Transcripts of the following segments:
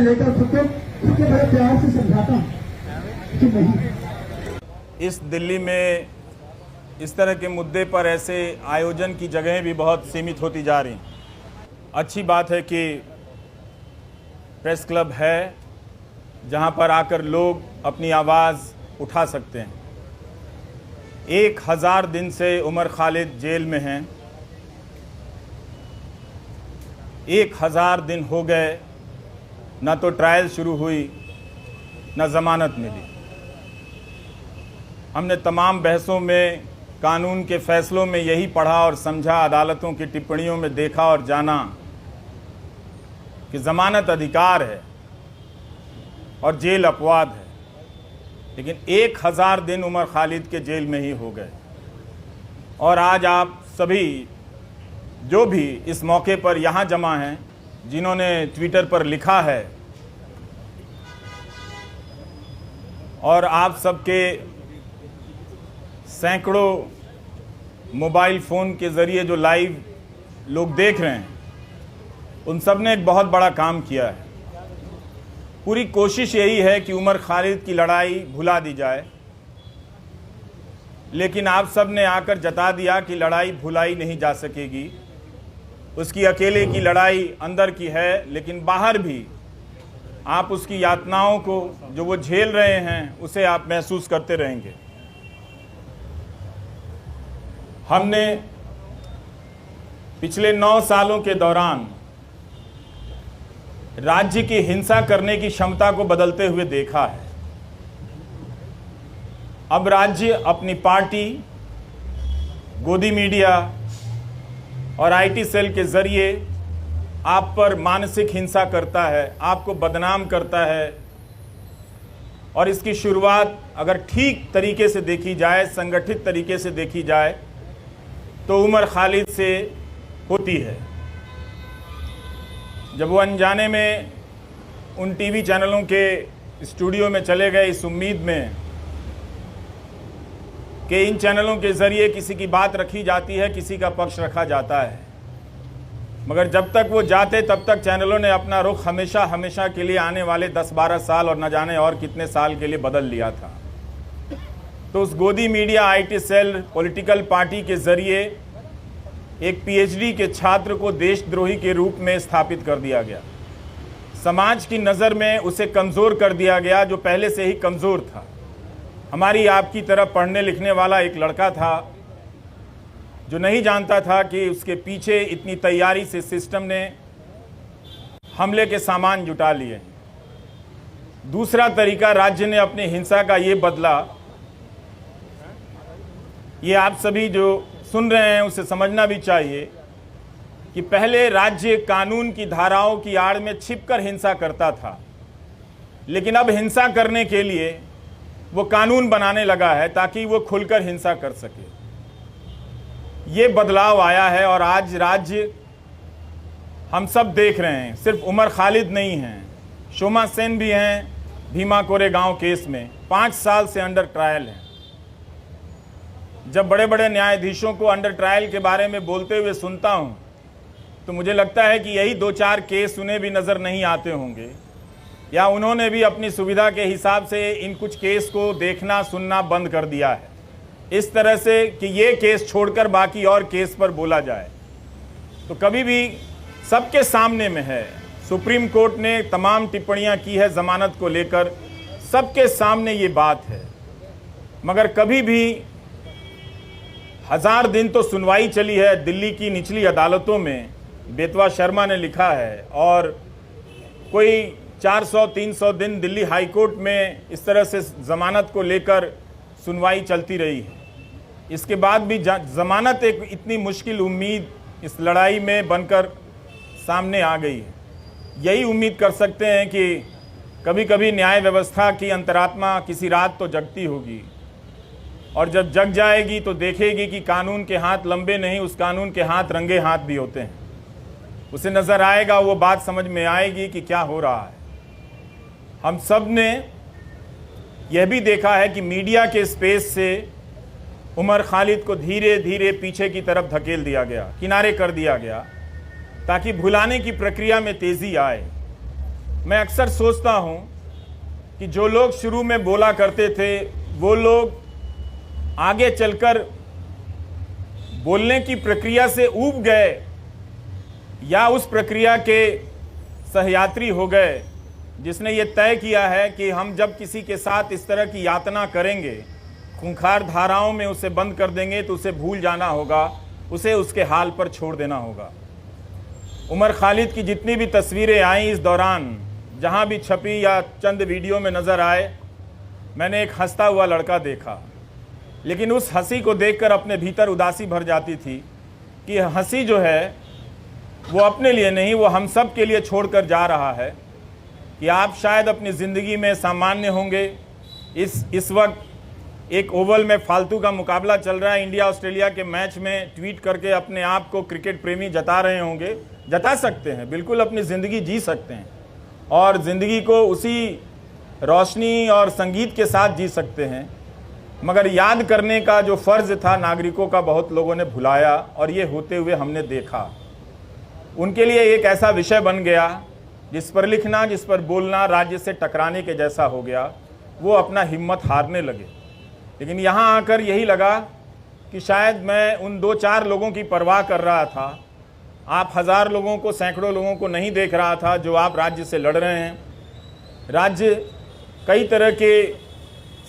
लेकर खुद के बड़े प्यार से समझाता हूँ कि नहीं। इस दिल्ली में इस तरह के मुद्दे पर ऐसे आयोजन की जगहें भी बहुत सीमित होती जा रही। अच्छी बात है कि प्रेस क्लब है जहां पर आकर लोग अपनी आवाज़ उठा सकते हैं। 1000 दिन से उमर खालिद जेल में हैं। 1000 दिन हो गए, ना तो ट्रायल शुरू हुई ना ज़मानत मिली। हमने तमाम बहसों में, कानून के फैसलों में यही पढ़ा और समझा, अदालतों की टिप्पणियों में देखा और जाना कि ज़मानत अधिकार है और जेल अपवाद है। लेकिन 1000 दिन उमर खालिद के जेल में ही हो गए। और आज आप सभी जो भी इस मौके पर यहाँ जमा हैं, जिन्होंने ट्विटर पर लिखा है और आप सबके सैकड़ों मोबाइल फ़ोन के ज़रिए जो लाइव लोग देख रहे हैं, उन सब ने एक बहुत बड़ा काम किया है। पूरी कोशिश यही है कि उमर खालिद की लड़ाई भुला दी जाए, लेकिन आप सब ने आकर जता दिया कि लड़ाई भुलाई नहीं जा सकेगी। उसकी अकेले की लड़ाई अंदर की है, लेकिन बाहर भी आप उसकी यातनाओं को जो वो झेल रहे हैं उसे आप महसूस करते रहेंगे। हमने पिछले 9 सालों के दौरान राज्य की हिंसा करने की क्षमता को बदलते हुए देखा है। अब राज्य अपनी पार्टी, गोदी मीडिया और आईटी सेल के जरिए आप पर मानसिक हिंसा करता है, आपको बदनाम करता है। और इसकी शुरुआत अगर ठीक तरीके से देखी जाए, संगठित तरीके से देखी जाए, तो उमर खालिद से होती है। जब वो अनजाने में उन टीवी चैनलों के स्टूडियो में चले गए इस उम्मीद में कि इन चैनलों के ज़रिए किसी की बात रखी जाती है, किसी का पक्ष रखा जाता है, मगर जब तक वो जाते तब तक चैनलों ने अपना रुख हमेशा हमेशा के लिए आने वाले 10-12 साल और न जाने और कितने साल के लिए बदल लिया था। तो उस गोदी media, IT cell, political party के ज़रिए एक पीएचडी के छात्र को देशद्रोही के रूप में स्थापित कर दिया गया। समाज की नज़र में उसे कमज़ोर कर दिया गया, जो पहले से ही कमज़ोर था। हमारी आपकी तरह पढ़ने लिखने वाला एक लड़का था जो नहीं जानता था कि उसके पीछे इतनी तैयारी से सिस्टम ने हमले के सामान जुटा लिए। दूसरा तरीका राज्य ने अपनी हिंसा का ये बदला, ये आप सभी जो सुन रहे हैं उसे समझना भी चाहिए कि पहले राज्य कानून की धाराओं की आड़ में छिपकर हिंसा करता था, लेकिन अब हिंसा करने के लिए वो कानून बनाने लगा है ताकि वो खुलकर हिंसा कर सके। ये बदलाव आया है और आज राज्य हम सब देख रहे हैं। सिर्फ उमर खालिद नहीं हैं, शोमा सेन भी हैं। भीमा कोरेगांव केस में 5 साल से अंडर ट्रायल हैं। जब बड़े बड़े न्यायाधीशों को अंडर ट्रायल के बारे में बोलते हुए सुनता हूं, तो मुझे लगता है कि यही 2-4 केस उन्हें भी नज़र नहीं आते होंगे, या उन्होंने भी अपनी सुविधा के हिसाब से इन कुछ केस को देखना सुनना बंद कर दिया है, इस तरह से कि ये केस छोड़कर बाकी और केस पर बोला जाए। तो कभी भी सबके सामने में है, सुप्रीम कोर्ट ने तमाम टिप्पणियां की है ज़मानत को लेकर, सबके सामने ये बात है, मगर कभी भी 1000 दिन तो सुनवाई चली है दिल्ली की निचली अदालतों में, बेतवा शर्मा ने लिखा है, और कोई 400-300 दिन दिल्ली हाई कोर्ट में इस तरह से ज़मानत को लेकर सुनवाई चलती रही है। इसके बाद भी ज़मानत एक इतनी मुश्किल उम्मीद इस लड़ाई में बनकर सामने आ गई है। यही उम्मीद कर सकते हैं कि कभी कभी न्याय व्यवस्था की अंतरात्मा किसी रात तो जगती होगी, और जब जग जाएगी तो देखेगी कि कानून के हाथ लंबे नहीं, उस कानून के हाथ रंगे हाथ भी होते हैं। उसे नज़र आएगा, वो बात समझ में आएगी कि क्या हो रहा है। हम सब ने यह भी देखा है कि मीडिया के स्पेस से उमर खालिद को धीरे धीरे पीछे की तरफ धकेल दिया गया, किनारे कर दिया गया, ताकि भुलाने की प्रक्रिया में तेज़ी आए। मैं अक्सर सोचता हूं कि जो लोग शुरू में बोला करते थे वो लोग आगे चलकर बोलने की प्रक्रिया से ऊब गए या उस प्रक्रिया के सहयात्री हो गए जिसने ये तय किया है कि हम जब किसी के साथ इस तरह की यातना करेंगे, खूंखार धाराओं में उसे बंद कर देंगे तो उसे भूल जाना होगा, उसे उसके हाल पर छोड़ देना होगा। उमर खालिद की जितनी भी तस्वीरें आई इस दौरान, जहां भी छपी या चंद वीडियो में नज़र आए, मैंने एक हंसता हुआ लड़का देखा, लेकिन उस हंसी को देखकर अपने भीतर उदासी भर जाती थी कि हंसी जो है वो अपने लिए नहीं, वो हम सब के लिए छोड़कर जा रहा है कि आप शायद अपनी ज़िंदगी में सामान्य होंगे। इस वक्त एक ओवल में फालतू का मुकाबला चल रहा है, इंडिया ऑस्ट्रेलिया के मैच में ट्वीट करके अपने आप को क्रिकेट प्रेमी जता रहे होंगे। जता सकते हैं, बिल्कुल अपनी ज़िंदगी जी सकते हैं और ज़िंदगी को उसी रोशनी और संगीत के साथ जी सकते हैं, मगर याद करने का जो फ़र्ज़ था नागरिकों का बहुत लोगों ने भुलाया और ये होते हुए हमने देखा। उनके लिए एक ऐसा विषय बन गया जिस पर लिखना, जिस पर बोलना राज्य से टकराने के जैसा हो गया। वो अपना हिम्मत हारने लगे। लेकिन यहाँ आकर यही लगा कि शायद मैं उन 2-4 लोगों की परवाह कर रहा था। आप हज़ार लोगों को, सैकड़ों लोगों को नहीं देख रहा था जो आप राज्य से लड़ रहे हैं। राज्य कई तरह के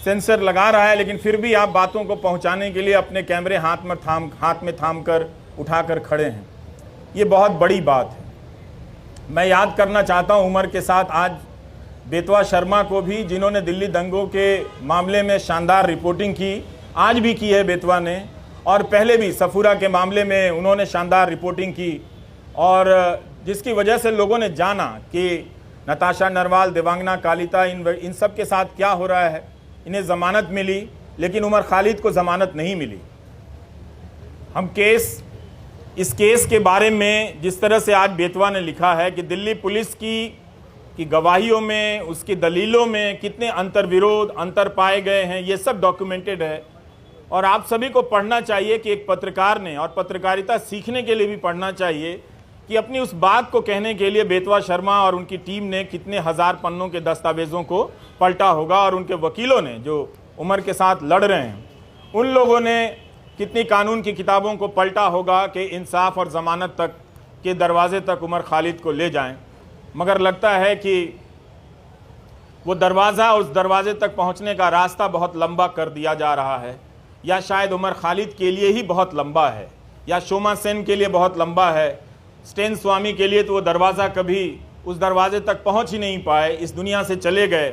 सेंसर लगा रहा है, लेकिन फिर भी आप बातों को पहुंचाने के लिए अपने कैमरे हाथ में थाम कर उठाकर खड़े हैं। ये बहुत बड़ी बात है। मैं याद करना चाहता हूं उमर के साथ आज बेतवा शर्मा को भी, जिन्होंने दिल्ली दंगों के मामले में शानदार रिपोर्टिंग की, आज भी की है बेतवा ने, और पहले भी सफूरा के मामले में उन्होंने शानदार रिपोर्टिंग की, और जिसकी वजह से लोगों ने जाना कि नताशा नरवाल, देवांगना कालिता, इन सब के साथ क्या हो रहा है। इन्हें ज़मानत मिली, लेकिन उमर खालिद को ज़मानत नहीं मिली। हम इस केस के बारे में जिस तरह से आज बेतवा ने लिखा है कि दिल्ली पुलिस की गवाहियों में, उसकी दलीलों में कितने अंतर्विरोध, अंतर पाए गए हैं, ये सब डॉक्यूमेंटेड है। और आप सभी को पढ़ना चाहिए कि एक पत्रकार ने, और पत्रकारिता सीखने के लिए भी पढ़ना चाहिए कि अपनी उस बात को कहने के लिए बेतवा शर्मा और उनकी टीम ने कितने हज़ार पन्नों के दस्तावेज़ों को पलटा होगा, और उनके वकीलों ने जो उमर के साथ लड़ रहे हैं उन लोगों ने कितनी कानून की किताबों को पलटा होगा कि इंसाफ और ज़मानत तक के दरवाजे तक उमर खालिद को ले जाएं। मगर लगता है कि वो दरवाज़ा, उस दरवाजे तक पहुंचने का रास्ता बहुत लंबा कर दिया जा रहा है, या शायद उमर खालिद के लिए ही बहुत लंबा है, या शोमा सेन के लिए बहुत लंबा है। स्टेन स्वामी के लिए तो वो दरवाज़ा कभी उस दरवाजे तक पहुंच ही नहीं पाए, इस दुनिया से चले गए।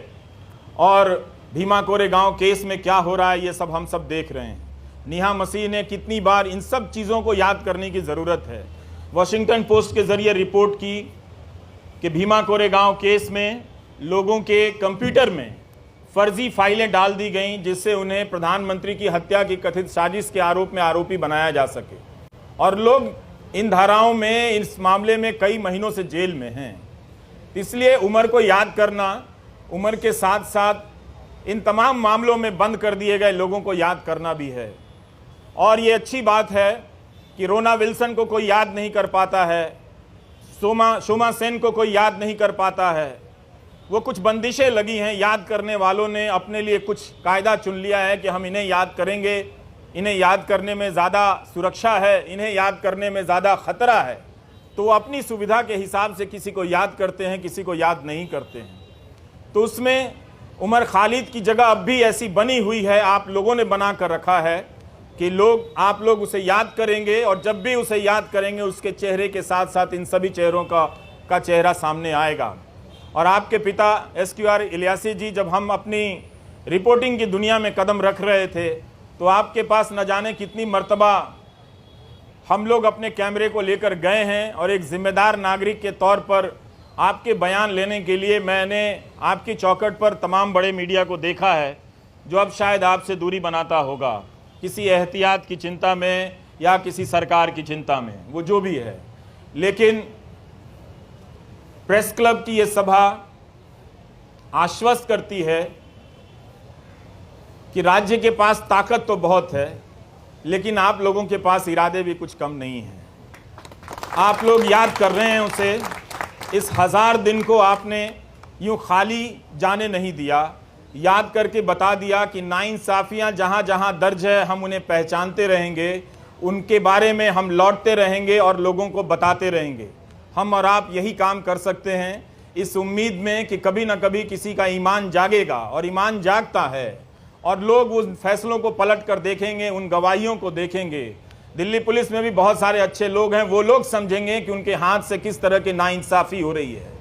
और भीमा कोरेगांव केस में क्या हो रहा है ये सब हम सब देख रहे हैं। नेहा मसीह ने कितनी बार, इन सब चीज़ों को याद करने की ज़रूरत है। वॉशिंगटन पोस्ट के ज़रिए रिपोर्ट की कि भीमा कोरेगांव केस में लोगों के कंप्यूटर में फर्जी फाइलें डाल दी गईं जिससे उन्हें प्रधानमंत्री की हत्या की कथित साजिश के आरोप में आरोपी बनाया जा सके, और लोग इन धाराओं में, इस मामले में कई महीनों से जेल में हैं। इसलिए उमर को याद करना, उमर के साथ साथ इन तमाम मामलों में बंद कर दिए गए लोगों को याद करना भी है। और ये अच्छी बात है कि रोना विल्सन को कोई याद नहीं कर पाता है, शोमा सेन को कोई याद नहीं कर पाता है। वो कुछ बंदिशें लगी हैं, याद करने वालों ने अपने लिए कुछ कायदा चुन लिया है कि हम इन्हें याद करेंगे, इन्हें याद करने में ज़्यादा सुरक्षा है, इन्हें याद करने में ज़्यादा ख़तरा है। तो वो अपनी सुविधा के हिसाब से किसी को याद करते हैं, किसी को याद नहीं करते हैं। तो उसमें उमर खालिद की जगह अब भी ऐसी बनी हुई है, आप लोगों ने बना कर रखा है कि आप लोग उसे याद करेंगे, और जब भी उसे याद करेंगे उसके चेहरे के साथ साथ इन सभी चेहरों का चेहरा सामने आएगा। और आपके पिता SQR इलियासी जी, जब हम अपनी रिपोर्टिंग की दुनिया में कदम रख रहे थे तो आपके पास न जाने कितनी मर्तबा हम लोग अपने कैमरे को लेकर गए हैं, और एक जिम्मेदार नागरिक के तौर पर आपके बयान लेने के लिए मैंने आपकी चौखट पर तमाम बड़े मीडिया को देखा है जो अब शायद आपसे दूरी बनाता होगा, किसी एहतियात की चिंता में या किसी सरकार की चिंता में, वो जो भी है। लेकिन प्रेस क्लब की ये सभा आश्वस्त करती है कि राज्य के पास ताकत तो बहुत है, लेकिन आप लोगों के पास इरादे भी कुछ कम नहीं हैं। आप लोग याद कर रहे हैं उसे। इस 1000 दिन को आपने यूं खाली जाने नहीं दिया, याद करके बता दिया कि नाइंसाफ़ियाँ जहाँ जहाँ दर्ज है हम उन्हें पहचानते रहेंगे, उनके बारे में हम लौटते रहेंगे और लोगों को बताते रहेंगे। हम और आप यही काम कर सकते हैं, इस उम्मीद में कि कभी ना कभी किसी का ईमान जागेगा, और ईमान जागता है और लोग उन फैसलों को पलट कर देखेंगे, उन गवाहियों को देखेंगे। दिल्ली पुलिस में भी बहुत सारे अच्छे लोग हैं, वो लोग समझेंगे कि उनके हाथ से किस तरह की नाइंसाफ़ी हो रही है।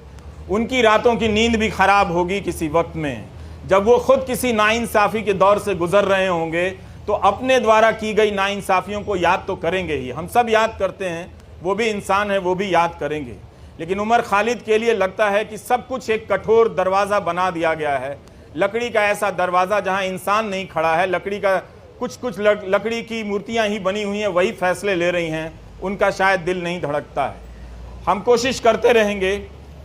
उनकी रातों की नींद भी खराब होगी किसी वक्त में, जब वो खुद किसी नाइंसाफ़ी के दौर से गुजर रहे होंगे, तो अपने द्वारा की गई नाइंसाफ़ियों को याद तो करेंगे ही। हम सब याद करते हैं, वो भी इंसान है, वो भी याद करेंगे। लेकिन उमर खालिद के लिए लगता है कि सब कुछ एक कठोर दरवाज़ा बना दिया गया है, लकड़ी का ऐसा दरवाज़ा जहां इंसान नहीं खड़ा है, लकड़ी का कुछ लकड़ी की मूर्तियां ही बनी हुई हैं, वही फैसले ले रही हैं, उनका शायद दिल नहीं धड़कता है। हम कोशिश करते रहेंगे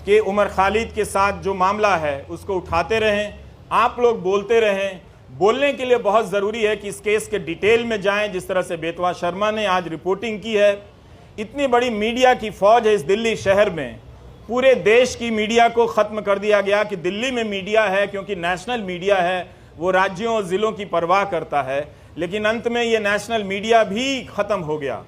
कि उमर खालिद के साथ जो मामला है उसको उठाते रहें, आप लोग बोलते रहें। बोलने के लिए बहुत ज़रूरी है कि इस केस के डिटेल में जाएं, जिस तरह से बेतवा शर्मा ने आज रिपोर्टिंग की है। इतनी बड़ी मीडिया की फौज है इस दिल्ली शहर में, पूरे देश की मीडिया को ख़त्म कर दिया गया कि दिल्ली में मीडिया है, क्योंकि नेशनल मीडिया है, वो राज्यों और ज़िलों की परवाह करता है। लेकिन अंत में ये नेशनल मीडिया भी ख़त्म हो गया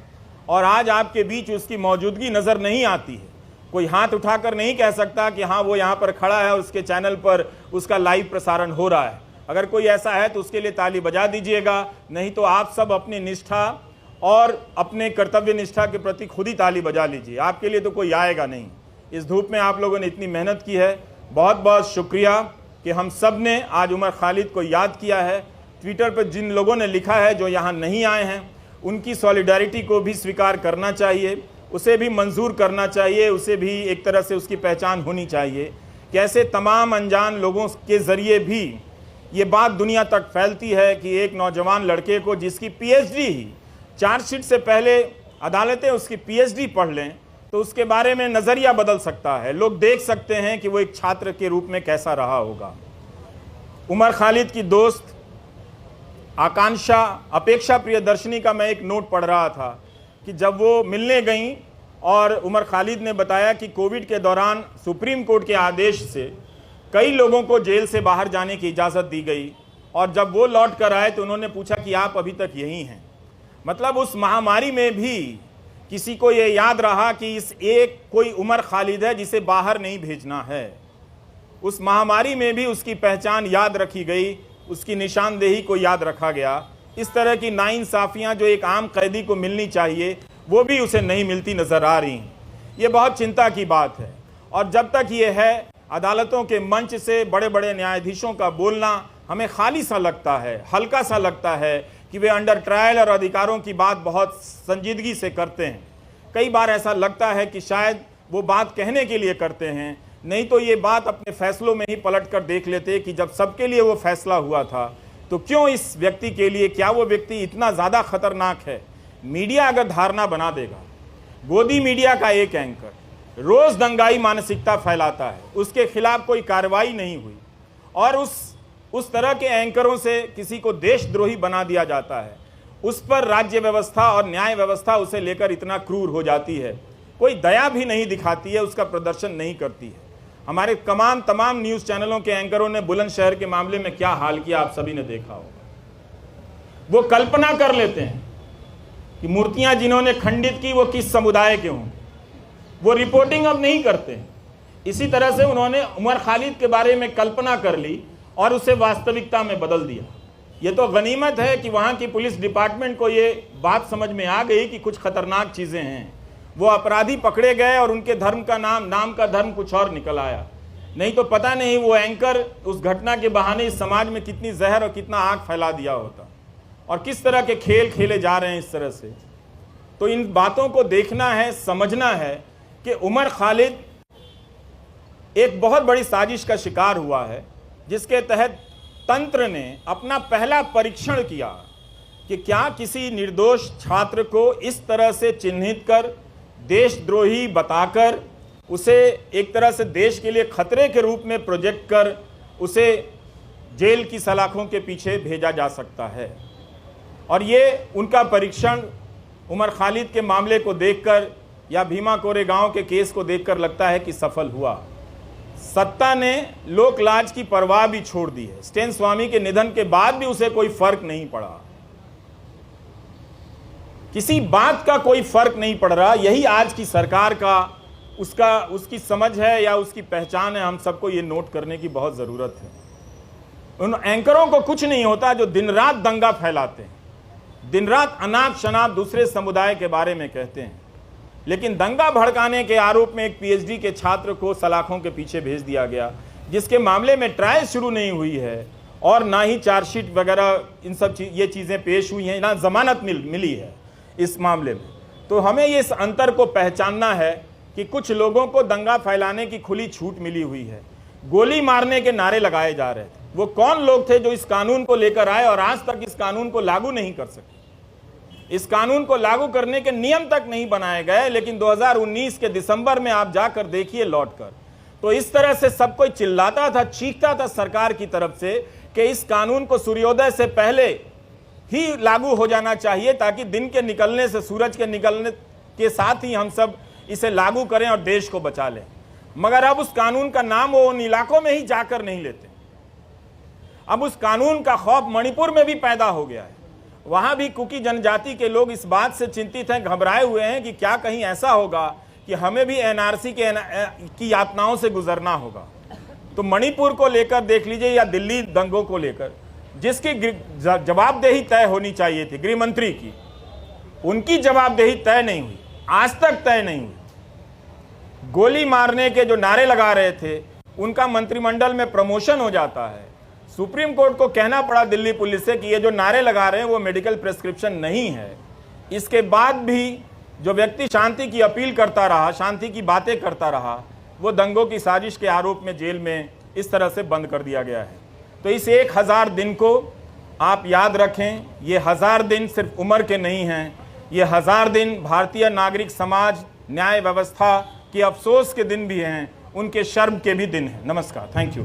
और आज आपके बीच उसकी मौजूदगी नज़र नहीं आती है। कोई हाथ उठाकर नहीं कह सकता कि हाँ वो यहाँ पर खड़ा है, उसके चैनल पर उसका लाइव प्रसारण हो रहा है। अगर कोई ऐसा है तो उसके लिए ताली बजा दीजिएगा, नहीं तो आप सब अपनी निष्ठा और अपने कर्तव्य निष्ठा के प्रति खुद ही ताली बजा लीजिए। आपके लिए तो कोई आएगा नहीं। इस धूप में आप लोगों ने इतनी मेहनत की है, बहुत बहुत शुक्रिया कि हम सब ने आज उमर खालिद को याद किया है। ट्विटर पर जिन लोगों ने लिखा है जो यहाँ नहीं आए हैं, उनकी सॉलिडारिटी को भी स्वीकार करना चाहिए, उसे भी मंजूर करना चाहिए, उसे भी एक तरह से उसकी पहचान होनी चाहिए। कैसे तमाम अनजान लोगों के ज़रिए भी ये बात दुनिया तक फैलती है कि एक नौजवान लड़के को, जिसकी पीएचडी ही, चार्जशीट से पहले अदालतें उसकी पीएचडी पढ़ लें तो उसके बारे में नज़रिया बदल सकता है। लोग देख सकते हैं कि वो एक छात्र के रूप में कैसा रहा होगा। उमर खालिद की दोस्त आकांक्षा अपेक्षा प्रियदर्शनी का मैं एक नोट पढ़ रहा था कि जब वो मिलने गईं और उमर खालिद ने बताया कि कोविड के दौरान सुप्रीम कोर्ट के आदेश से कई लोगों को जेल से बाहर जाने की इजाज़त दी गई, और जब वो लौट कर आए तो उन्होंने पूछा कि आप अभी तक यहीं हैं। मतलब उस महामारी में भी किसी को ये याद रहा कि इस एक कोई उमर खालिद है जिसे बाहर नहीं भेजना है। उस महामारी में भी उसकी पहचान याद रखी गई, उसकी निशानदेही को याद रखा गया। इस तरह की नाइंसाफ़ियाँ जो एक आम कैदी को मिलनी चाहिए, वो भी उसे नहीं मिलती नज़र आ रही हैं। ये बहुत चिंता की बात है। और जब तक ये है, अदालतों के मंच से बड़े बड़े न्यायाधीशों का बोलना हमें खाली सा लगता है, हल्का सा लगता है कि वे अंडर ट्रायल और अधिकारों की बात बहुत संजीदगी से करते हैं। कई बार ऐसा लगता है कि शायद वो बात कहने के लिए करते हैं, नहीं तो ये बात अपने फैसलों में ही पलट कर देख लेते कि जब सबके लिए वो फैसला हुआ था तो क्यों इस व्यक्ति के लिए, क्या वो व्यक्ति इतना ज़्यादा खतरनाक है। मीडिया अगर धारणा बना देगा, गोदी मीडिया का एक एंकर रोज़ दंगाई मानसिकता फैलाता है, उसके खिलाफ कोई कार्रवाई नहीं हुई और उस तरह के एंकरों से किसी को देशद्रोही बना दिया जाता है, उस पर राज्य व्यवस्था और न्याय व्यवस्था उसे लेकर इतना क्रूर हो जाती है, कोई दया भी नहीं दिखाती है, उसका प्रदर्शन नहीं करती है। हमारे तमाम न्यूज़ चैनलों के एंकरों ने बुलंदशहर के मामले में क्या हाल किया आप सभी ने देखा होगा। वो कल्पना कर लेते हैं कि मूर्तियां जिन्होंने खंडित की वो किस समुदाय के हों, वो रिपोर्टिंग अब नहीं करते हैं। इसी तरह से उन्होंने उमर खालिद के बारे में कल्पना कर ली और उसे वास्तविकता में बदल दिया। ये तो गनीमत है कि वहाँ की पुलिस डिपार्टमेंट को ये बात समझ में आ गई कि कुछ खतरनाक चीज़ें हैं। वो अपराधी पकड़े गए और उनके धर्म का नाम का धर्म कुछ और निकल आया। नहीं तो पता नहीं वो एंकर उस घटना के बहाने इस समाज में कितनी जहर और कितना आग फैला दिया होता, और किस तरह के खेल खेले जा रहे हैं इस तरह से। तो इन बातों को देखना है, समझना है कि उमर खालिद एक बहुत बड़ी साजिश का शिकार हुआ है, जिसके तहत तंत्र ने अपना पहला परीक्षण किया कि क्या किसी निर्दोष छात्र को इस तरह से चिन्हित कर, देशद्रोही बताकर, उसे एक तरह से देश के लिए खतरे के रूप में प्रोजेक्ट कर उसे जेल की सलाखों के पीछे भेजा जा सकता है। और ये उनका परीक्षण उमर खालिद के मामले को देखकर या भीमा कोरेगांव के केस को देखकर लगता है कि सफल हुआ। सत्ता ने लोक लाज की परवाह भी छोड़ दी है। स्टेन स्वामी के निधन के बाद भी उसे कोई फर्क नहीं पड़ा, किसी बात का कोई फर्क नहीं पड़ रहा। यही आज की सरकार का उसकी समझ है या उसकी पहचान है। हम सबको ये नोट करने की बहुत जरूरत है। उन एंकरों को कुछ नहीं होता जो दिन रात दंगा फैलाते हैं, दिन रात अनाप शनाप दूसरे समुदाय के बारे में कहते हैं, लेकिन दंगा भड़काने के आरोप में एक पीएचडी के छात्र को सलाखों के पीछे भेज दिया गया, जिसके मामले में ट्रायल शुरू नहीं हुई है और ना ही चार्जशीट वगैरह इन सब ये चीज़ें पेश हुई हैं, ना जमानत मिली है इस मामले में। तो हमें ये इस अंतर को पहचानना है कि कुछ लोगों को दंगा फैलाने की खुली छूट मिली हुई है, गोली मारने के नारे लगाए जा रहे थे। वो कौन लोग थे जो इस कानून को लेकर आए और आज तक इस कानून को लागू नहीं कर सके। इस कानून को लागू करने के नियम तक नहीं बनाए गए, लेकिन 2019 के दिसंबर में आप जाकर देखिए लौटकर, तो इस तरह से सब कोई चिल्लाता था, चीखता था सरकार की तरफ से कि इस कानून को सूर्योदय से पहले ही लागू हो जाना चाहिए, ताकि दिन के निकलने से, सूरज के निकलने के साथ ही हम सब इसे लागू करें और देश को बचा लें। मगर अब उस कानून का नाम वो उन इलाकों में ही जाकर नहीं लेते। अब उस कानून का खौफ मणिपुर में भी पैदा हो गया है। वहां भी कुकी जनजाति के लोग इस बात से चिंतित हैं, घबराए हुए हैं कि क्या कहीं ऐसा होगा कि हमें भी एनआरसी की यातनाओं से गुजरना होगा। तो मणिपुर को लेकर देख लीजिए या दिल्ली दंगों को लेकर, जिसकी जवाबदेही तय होनी चाहिए थी गृह मंत्री की, उनकी जवाबदेही तय नहीं हुई, आज तक तय नहीं हुई। गोली मारने के जो नारे लगा रहे थे उनका मंत्रिमंडल में प्रमोशन हो जाता है। सुप्रीम कोर्ट को कहना पड़ा दिल्ली पुलिस से कि ये जो नारे लगा रहे हैं वो मेडिकल प्रिस्क्रिप्शन नहीं है। इसके बाद भी जो व्यक्ति शांति की अपील करता रहा, शांति की बातें करता रहा, वो दंगों की साजिश के आरोप में जेल में इस तरह से बंद कर दिया गया है। तो इस 1000 दिन को आप याद रखें। ये 1000 दिन सिर्फ उम्र के नहीं हैं, ये 1000 दिन भारतीय नागरिक समाज, न्याय व्यवस्था के अफसोस के दिन भी हैं, उनके शर्म के भी दिन हैं। नमस्कार, थैंक यू।